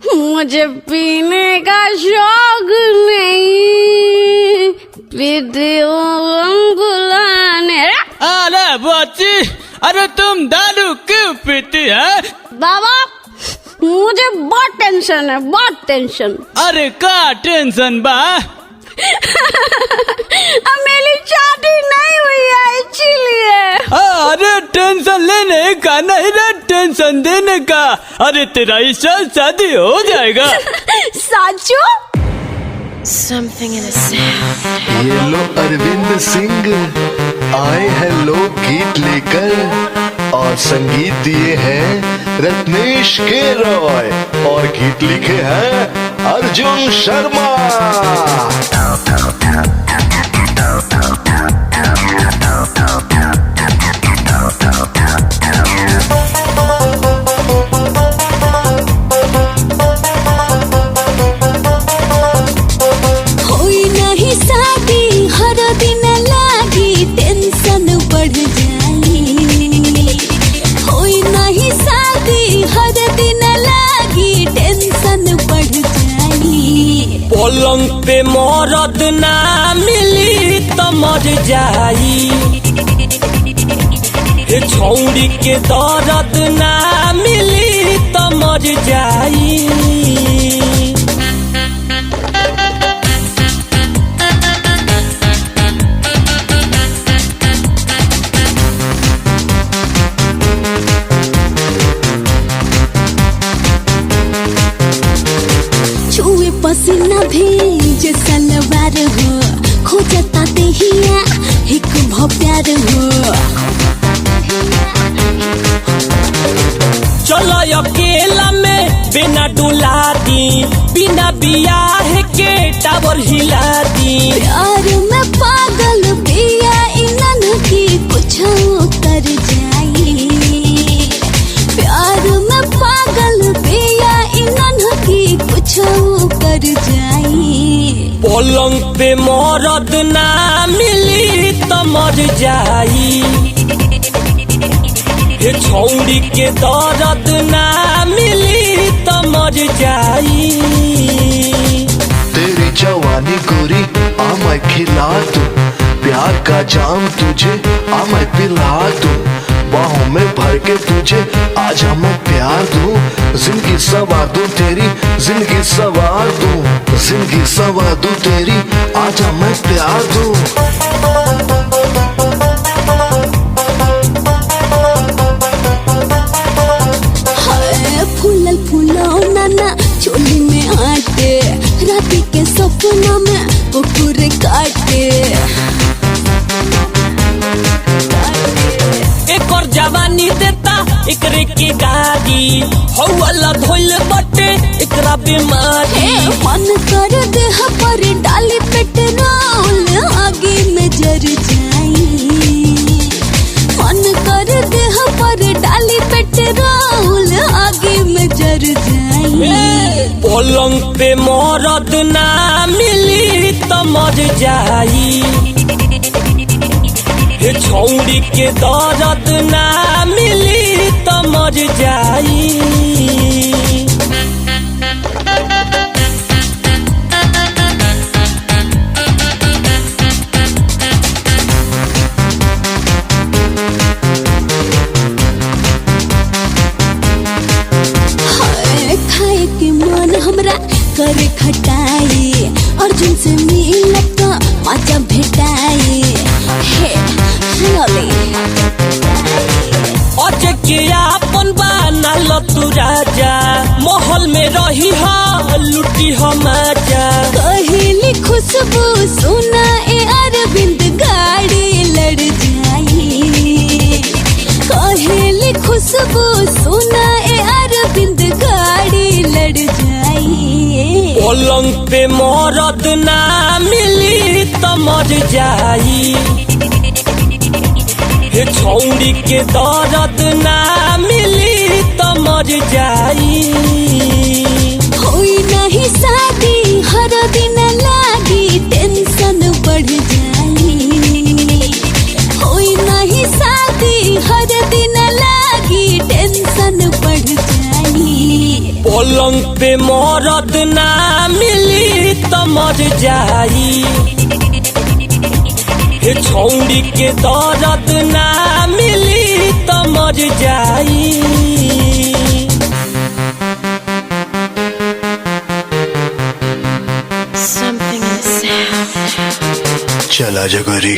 मुझे पीने का शौक नहीं, पीती हूँ बुलाने। अरे बच्ची, अरे तुम दारू क्यों पीती है? बाबा मुझे बहुत टेंशन है, बहुत टेंशन। अरे का टेंशन बा? अब मेरी शादी नहीं हुई है इसीलिए। अरे टेंशन लेने का नहीं रे, टेंशन देने का। अरे तेरा इस साल शादी हो जाएगा। साचो? Something in the sound. ये लो अरविंद सिंह आए हैं लोकगीत लेकर और संगीत दिए हैं रत्नेश के रॉय और गीत लिखे हैं अर्जुन शर्मा। पलंग पे मरद ना मिली तो मर जाई, छौड़ी के दर्द ना मिली तो मर जाई। छुए पसीना भेज सलवार हो, खोजता देहिया एक प्यार हो। चलो अकेला में बिना डुला दी, बिना बियाह के टावर हिला दी। प्यार में पागल पिया इनन की कुछ कर जाई, प्यार में पागल पिया इनन की कुछ कर जाई। पलंग पे मरद ना मिली तो मर जाई, छौड़ी के दर्द ना मिली तो मर जाई। तेरी जवानी गोरी आ मैं खिला दूं, प्यार का जाम तुझे आ मैं पिला दूं, बाहों में भर के तुझे आज मैं प्यार दूं। जिंदगी सवार दूं तेरी, जिंदगी सवार दूं, जिंदगी सवार दूं तेरी, आज मैं प्यार दूं। फूलल फूलौना ना चोली में आटे, राती के सपना में कुकुर काटे। एक और जवानी देता एकरे के गाड़ी, हौला धोल बटे एकरा बीमारी। मन कर दे पर डाली पेट्रोल आगे में जर जाई, मन कर दे पर डाली पेट्रोल आगे में जर जाई। पलंग पे मरद ना मिली तो मर जाई, छौड़ी के दर्द ना मिली तो मर जाई। खाए के मन हमरा करे खटाई, अर्जुन से मिलत तो मजा भेटाई। के आपन बनल तू राजा, महल में रही हा लुटी हम आजा। कहिली खुशबू सुना ए अरविंद गाड़ी लड़ जाई, कहिली खुशबू सुना ए अरविंद गाड़ी लड़ जाई। पलंग पे मरद ना मिली तो मर जाई, छौड़ी के दर्द ना मिली तो मर जाई। होई नहीं शादी हर दिन लागी टेंशन बढ़ जाई, होई नहीं शादी हर दिन लागी टेंशन बढ़ जाई। पलंग पे मरद ना मिली तो मर जाई हे छौड़ी के दर्द ना मिली तो मर जाई Something in the sound. चला जगरी